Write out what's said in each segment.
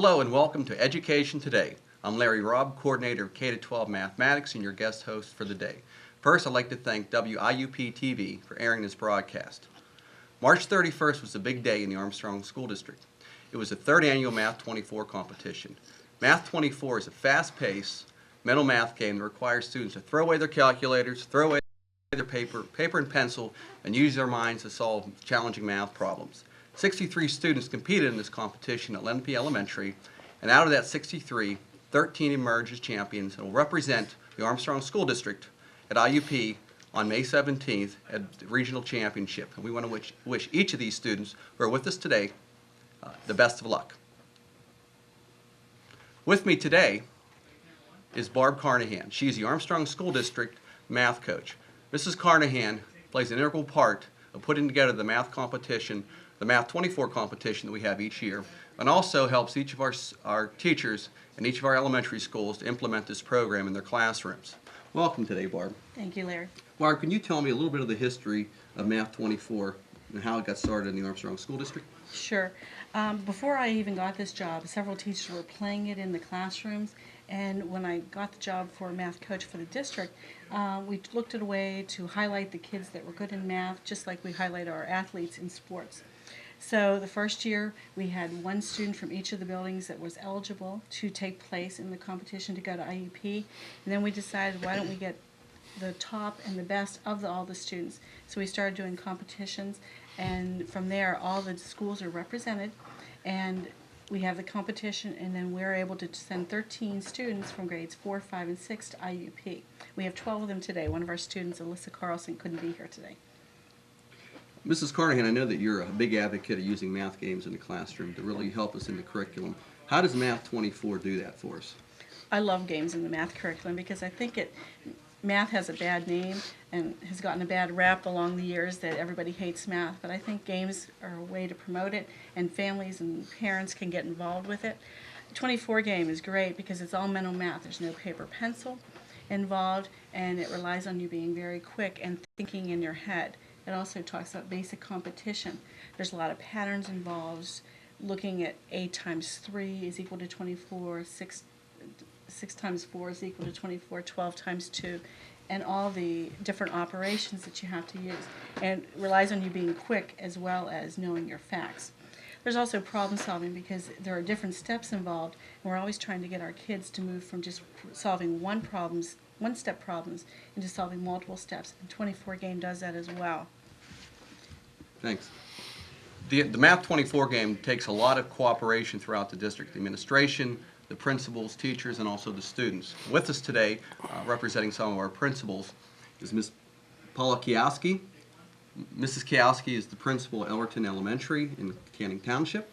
Hello and welcome to Education Today. I'm Larry Robb, coordinator of K-12 Mathematics and your guest host for the day. First, I'd like to thank WIUP-TV for airing this broadcast. March 31st was a big day in the Armstrong School District. It was the third annual Math 24 competition. Math 24 is a fast-paced mental math game that requires students to throw away their calculators, throw away their paper and pencil, and use their minds to solve challenging math problems. 63 students competed in this competition at Lenape Elementary, and out of that 63, 13 emerged as champions and will represent the Armstrong School District at IUP on May 17th at the regional championship. And we want to wish each of these students who are with us today the best of luck. With me today is Barb Carnahan. She's the Armstrong School District math coach. Mrs. Carnahan plays an integral part of putting together the math competition, the Math 24 competition that we have each year, and also helps each of our teachers in each of our elementary schools to implement this program in their classrooms. Welcome today, Barb. Thank you, Larry. Barb, can you tell me a little bit of the history of Math 24 and how it got started in the Armstrong School District? Sure. Before I even got this job, several teachers were playing it in the classrooms, and when I got the job for math coach for the district, we looked at a way to highlight the kids that were good in math, just like we highlight our athletes in sports. So the first year, we had one student from each of the buildings that was eligible to take place in the competition to go to IUP, and then we decided, why don't we get the top and the best of all the students. So we started doing competitions, and from there all the schools are represented, and we have the competition, and then we're able to send 13 students from grades 4, 5, and 6 to IUP. We have 12 of them today. One of our students, Alyssa Carlson, couldn't be here today. Mrs. Carnahan, I know that you're a big advocate of using math games in the classroom to really help us in the curriculum. How does Math 24 do that for us? I love games in the math curriculum because I think math has a bad name and has gotten a bad rap along the years that everybody hates math, but I think games are a way to promote it, and families and parents can get involved with it. The 24 game is great because it's all mental math. There's no paper pencil involved, and it relies on you being very quick and thinking in your head. It also talks about basic competition. There's a lot of patterns involved, looking at 8 times 3 is equal to 24, 6 times 4 is equal to 24, 12 times 2, and all the different operations that you have to use. And it relies on you being quick as well as knowing your facts. There's also problem solving because there are different steps involved, and we're always trying to get our kids to move from just solving one-step problems into solving multiple steps, and 24 game does that as well. Thanks. The Math 24 game takes a lot of cooperation throughout the district, the administration, the principals, teachers, and also the students. With us today, representing some of our principals, is Ms. Paula Kioski. Mrs. Kioski is the principal at Ellerton Elementary in Canning Township.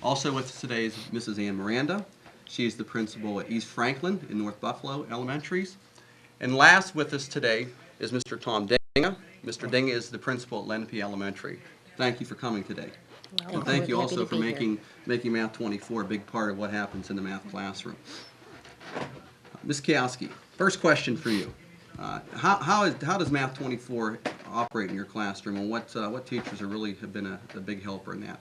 Also with us today is Mrs. Ann Miranda. She is the principal at East Franklin in North Buffalo Elementaries. And last with us today is Mr. Tom Dinga. Mr. Dinga is the principal at Lenape Elementary. Thank you for coming today. And thank you also for making Math 24 a big part of what happens in the math classroom. Ms. Kioski, first question for you. How does Math 24 operate in your classroom, and what teachers have been a big helper in that?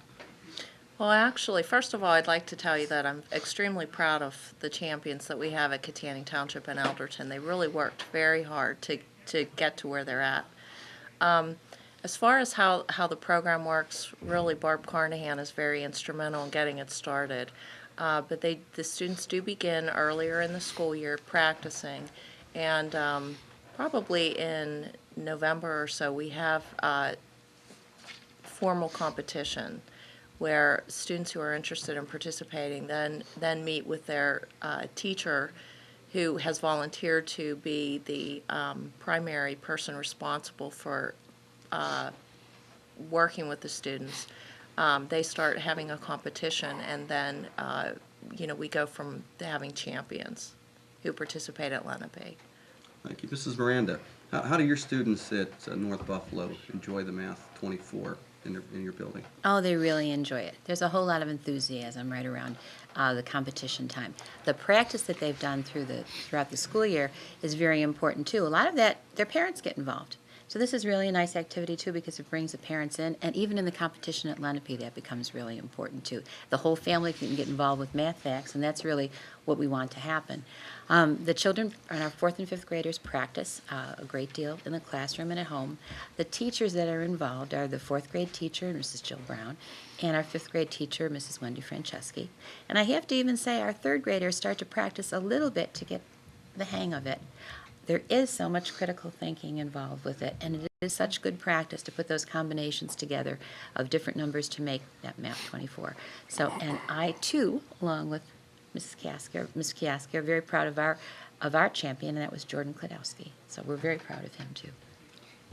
Well, actually, first of all, I'd like to tell you that I'm extremely proud of the champions that we have at Canning Township and Elderton. They really worked very hard to get to where they're at. As far as how the program works, really Barb Carnahan is very instrumental in getting it started. But the students do begin earlier in the school year practicing, and probably in November or so we have formal competition where students who are interested in participating then meet with their teacher, who has volunteered to be the primary person responsible for working with the students. They start having a competition, and then we go from having champions who participate at Lenape. Thank you. Mrs. Miranda, how do your students at North Buffalo enjoy the Math 24 in your building? Oh, they really enjoy it. There's a whole lot of enthusiasm right around the competition time. The practice that they've done throughout the school year is very important too. A lot of that, their parents get involved. So this is really a nice activity too because it brings the parents in, and even in the competition at Lenape that becomes really important too. The whole family can get involved with math facts, and that's really what we want to happen. The children and our 4th and 5th graders practice a great deal in the classroom and at home. The teachers that are involved are the 4th grade teacher, Mrs. Jill Brown, and our 5th grade teacher, Mrs. Wendy Franceschi. And I have to even say our 3rd graders start to practice a little bit to get the hang of it. There is so much critical thinking involved with it, and it is such good practice to put those combinations together of different numbers to make that Math 24. So, and I too, along with Miss Kiaska, are very proud of our champion, and that was Jordan Kladowski. So we're very proud of him too.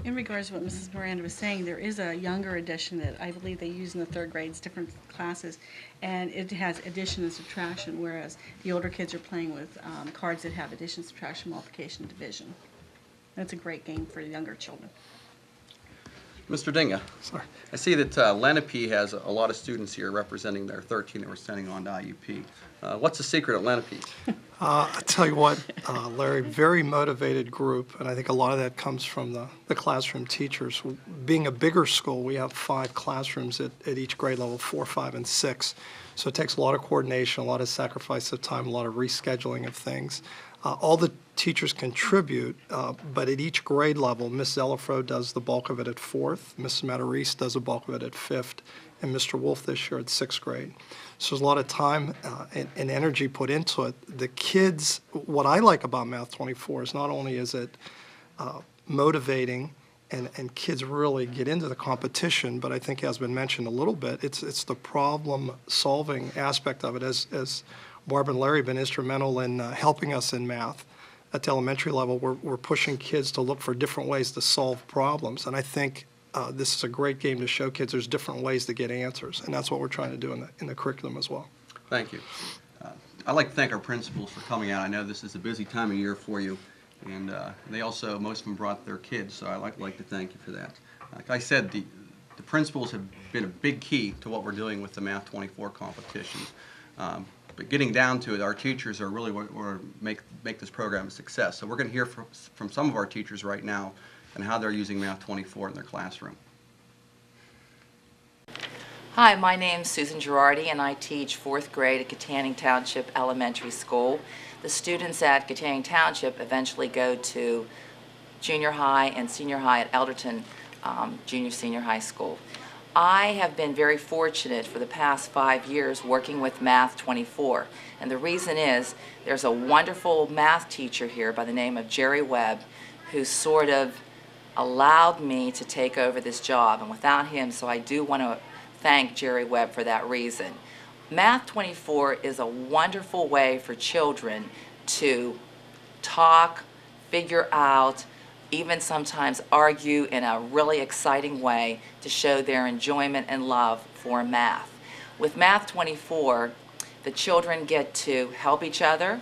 In regards to what Mrs. Miranda was saying, there is a younger edition that I believe they use in the 3rd grades, different classes, and it has addition and subtraction, whereas the older kids are playing with cards that have addition, subtraction, multiplication, division. That's a great game for younger children. Mr. Dinga, Sorry. I see that Lenape has a lot of students here representing their 13 that we're sending on to IUP. What's the secret at Lenape? I tell you what, Larry, very motivated group, and I think a lot of that comes from the classroom teachers. Being a bigger school, we have 5 classrooms at each grade level, 4, 5, and 6. So it takes a lot of coordination, a lot of sacrifice of time, a lot of rescheduling of things. All the teachers contribute, but at each grade level, Ms. Zelafro does the bulk of it at 4th, Mrs. Matarese does the bulk of it at 5th, and Mr. Wolf this year at 6th grade. So there's a lot of time and energy put into it. The kids, what I like about Math 24 is not only is it motivating and kids really get into the competition, but I think has been mentioned a little bit, it's the problem-solving aspect of it. As Barb and Larry have been instrumental in helping us in math at the elementary level, we're pushing kids to look for different ways to solve problems. And I think this is a great game to show kids there's different ways to get answers, and that's what we're trying to do in the curriculum as well. Thank you. I'd like to thank our principals for coming out. I know this is a busy time of year for you, and they also, most of them brought their kids, so I'd like to thank you for that. Like I said, the principals have been a big key to what we're doing with the Math 24 competitions. But getting down to it, our teachers are really what make this program a success. So we're going to hear from some of our teachers right now and how they're using Math 24 in their classroom. Hi, my name's Susan Girardi, and I teach 4th grade at Katanning Township Elementary School. The students at Katanning Township eventually go to junior high and senior high at Elderton Junior-Senior High School. I have been very fortunate for the past 5 years working with Math 24, and the reason is there's a wonderful math teacher here by the name of Jerry Webb who sort of allowed me to take over this job, and without him, so I do want to thank Jerry Webb for that reason. Math 24 is a wonderful way for children to talk, figure out, even sometimes argue in a really exciting way to show their enjoyment and love for math. With Math 24, the children get to help each other,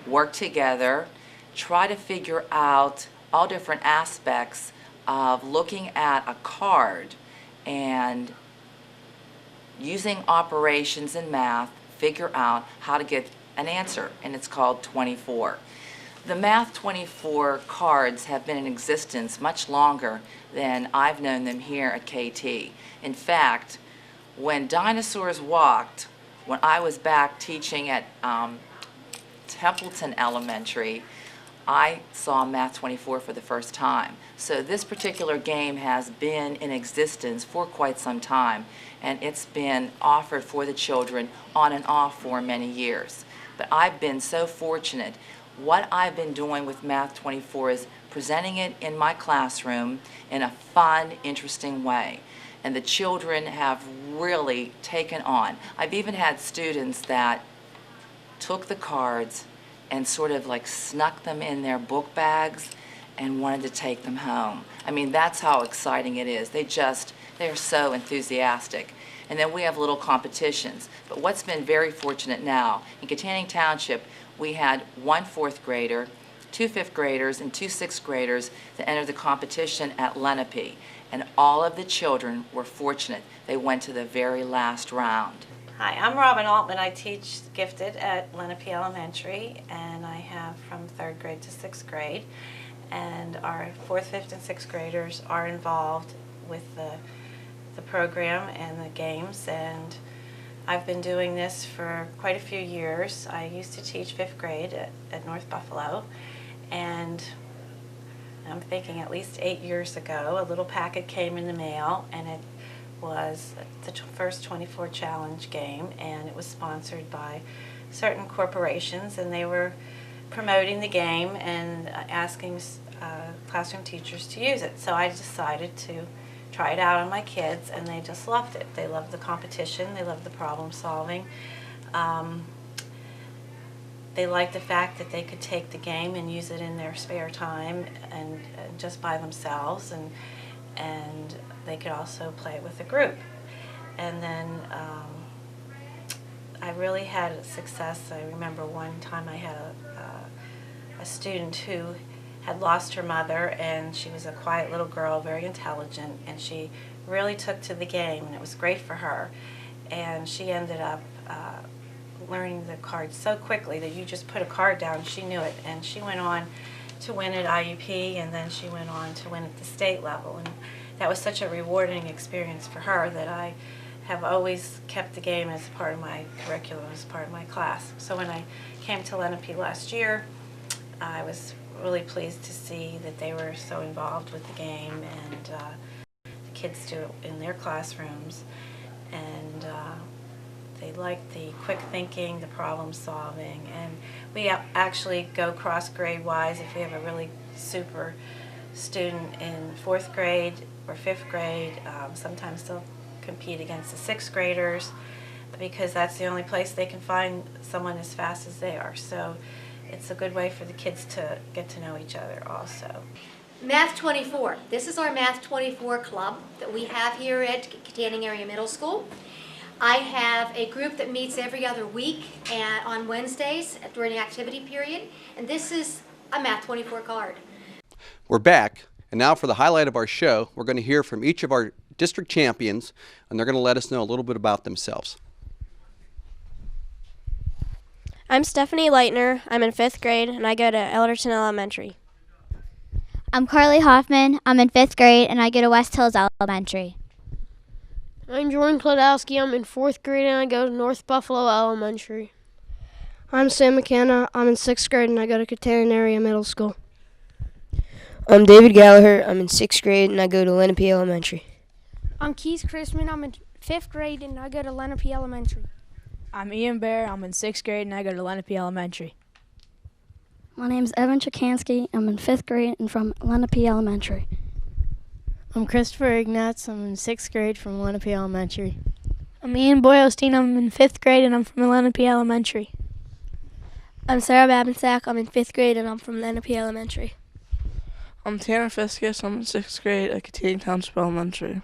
work together, try to figure out all different aspects of looking at a card and using operations in math, figure out how to get an answer, and it's called 24. The Math 24 cards have been in existence much longer than I've known them here at KT. In fact, when dinosaurs walked, when I was back teaching at Templeton Elementary, I saw Math 24 for the first time. So this particular game has been in existence for quite some time, and it's been offered for the children on and off for many years. But I've been so fortunate. What I've been doing with Math 24 is presenting it in my classroom in a fun, interesting way. And the children have really taken on. I've even had students that took the cards and sort of like snuck them in their book bags and wanted to take them home. I mean, that's how exciting it is. They're so enthusiastic. And then we have little competitions. But what's been very fortunate now, in Katanning Township, we had 1 4th grader, 2 5th graders, and 2 6th graders that entered the competition at Lenape. And all of the children were fortunate. They went to the very last round. Hi, I'm Robin Altman. I teach gifted at Lenape Elementary, and I have from 3rd grade to 6th grade. and our 4th, 5th, and 6th graders are involved with the program and the games, and I've been doing this for quite a few years. I used to teach 5th grade at North Buffalo, and I'm thinking at least 8 years ago, a little packet came in the mail, and it was the first 24 challenge game, and it was sponsored by certain corporations, and they were promoting the game and asking classroom teachers to use it. So I decided to try it out on my kids, and they just loved it. They loved the competition, they loved the problem solving. They liked the fact that they could take the game and use it in their spare time and just by themselves, and they could also play with a group. And then I really had success. I remember one time I had a student who had lost her mother, and she was a quiet little girl, very intelligent, and she really took to the game, and it was great for her. And she ended up learning the cards so quickly that you just put a card down, she knew it, and she went on to win at IUP, and then she went on to win at the state level. And that was such a rewarding experience for her that I have always kept the game as part of my curriculum, as part of my class. So when I came to Lenape last year, I was really pleased to see that they were so involved with the game, and the kids do it in their classrooms, and they like the quick thinking, the problem solving, and we actually go cross grade wise. If we have a really super student in 4th grade or 5th grade, sometimes they'll compete against the 6th graders because that's the only place they can find someone as fast as they are. So it's a good way for the kids to get to know each other also. Math 24. This is our Math 24 club that we have here at Katanning Area Middle School. I have a group that meets every other week and on Wednesdays during the activity period, and this is a Math 24 card. We're back, and now for the highlight of our show, we're going to hear from each of our district champions, and they're going to let us know a little bit about themselves. I'm Stephanie Leitner. I'm in 5th grade, and I go to Elderton Elementary. I'm Carly Hoffman. I'm in 5th grade, and I go to West Hills Elementary. I'm Jordan Klodowski. I'm in 4th grade, and I go to North Buffalo Elementary. I'm Sam McKenna. I'm in 6th grade, and I go to Katanning Area Middle School. I'm David Gallagher. I'm in 6th grade, and I go to Lenape Elementary. I'm Keith Chrisman. I'm in 5th grade, and I go to Lenape Elementary. I'm Ian Bear. I'm in 6th grade, and I go to Lenape Elementary. My name's Evan Chikansky. I'm in 5th grade and from Lenape Elementary. I'm Christopher Ignatz. I'm in 6th grade from Lenape Elementary. I'm Ian Boylstein. I'm in 5th grade, and I'm from Lenape Elementary. I'm Sarah Babensack. I'm in 5th grade, and I'm from Lenape Elementary. I'm Tanner Fiskus. I'm in 6th grade at Katanning Township Elementary.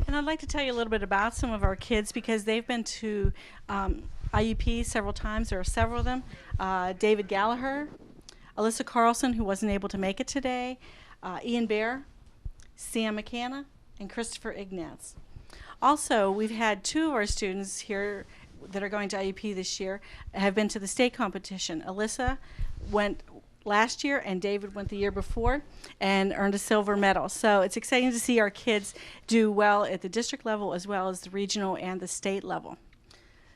And I'd like to tell you a little bit about some of our kids because they've been to IUP several times. There are several of them. David Gallagher, Alyssa Carlson, who wasn't able to make it today, Ian Bear, Sam McKenna, and Christopher Ignatz. Also, we've had 2 of our students here that are going to IUP this year have been to the state competition. Alyssa went last year, and David went the year before and earned a silver medal. So it's exciting to see our kids do well at the district level as well as the regional and the state level.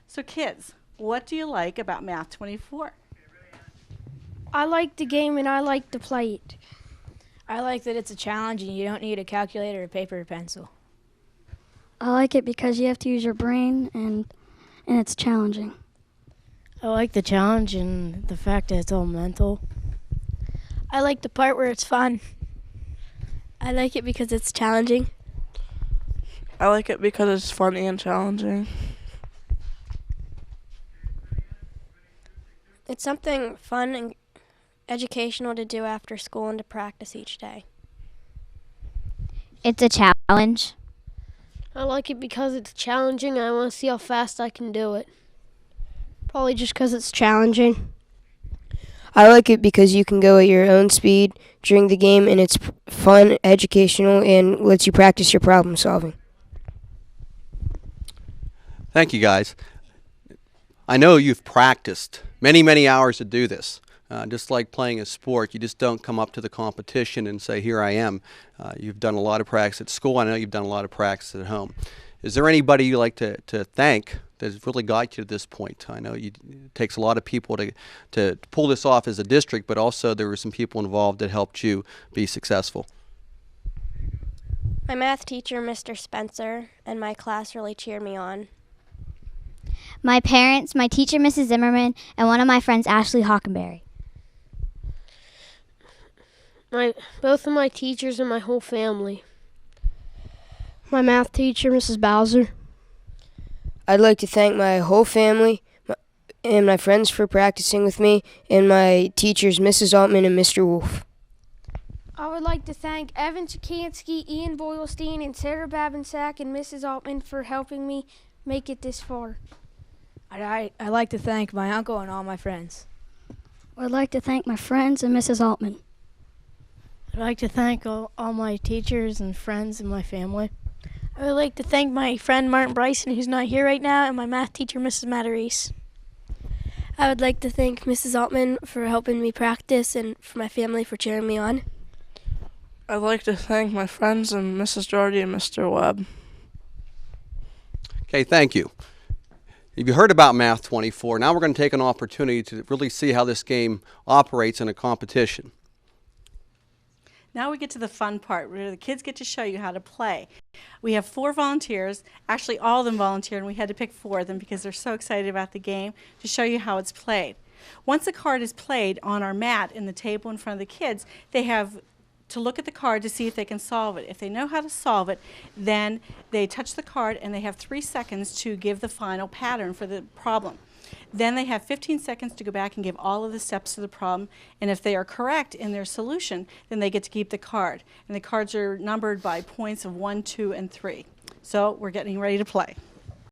So kids, what do you like about Math 24? I like the game and I like to play it. I like that it's a challenge and you don't need a calculator, or paper, or pencil. I like it because you have to use your brain and it's challenging. I like the challenge and the fact that it's all mental. I like the part where it's fun. I like it because it's challenging. I like it because it's fun and challenging. It's something fun and educational to do after school and to practice each day. It's a challenge. I like it because it's challenging and I want to see how fast I can do it. Probably just because it's challenging. I like it because you can go at your own speed during the game, and it's fun, educational, and lets you practice your problem solving. Thank you, guys. I know you've practiced many, many hours to do this. Just like playing a sport, you just don't come up to the competition and say, here I am. You've done a lot of practice at school. I know you've done a lot of practice at home. Is there anybody you'd like to thank that has really got you to this point? I know it takes a lot of people to pull this off as a district, but also there were some people involved that helped you be successful. My math teacher, Mr. Spencer, and my class really cheered me on. My parents, my teacher, Mrs. Zimmerman, and one of my friends, Ashley Hockenberry. Both of my teachers and my whole family. My math teacher, Mrs. Bowser. I'd like to thank my whole family and my friends for practicing with me, and my teachers, Mrs. Altman and Mr. Wolf. I would like to thank Evan Chikansky, Ian Boylstein, and Sarah Babinsack and Mrs. Altman for helping me make it this far. I'd like to thank my uncle and all my friends. I'd like to thank my friends and Mrs. Altman. I'd like to thank all my teachers and friends and my family. I would like to thank my friend Martin Bryson, who's not here right now, and my math teacher, Mrs. Matarese. I would like to thank Mrs. Altman for helping me practice and for my family for cheering me on. I'd like to thank my friends and Mrs. Doherty and Mr. Webb. Okay, thank you. You heard about Math 24. Now we're going to take an opportunity to really see how this game operates in a competition. Now we get to the fun part where the kids get to show you how to play. We have 4 volunteers, actually all of them volunteered, and we had to pick 4 of them because they're so excited about the game to show you how it's played. Once a card is played on our mat in the table in front of the kids, they have to look at the card to see if they can solve it. If they know how to solve it, then they touch the card and they have 3 seconds to give the final pattern for the problem. Then they have 15 seconds to go back and give all of the steps to the problem, and if they are correct in their solution, then they get to keep the card. And the cards are numbered by points of 1, 2, and 3. So we're getting ready to play.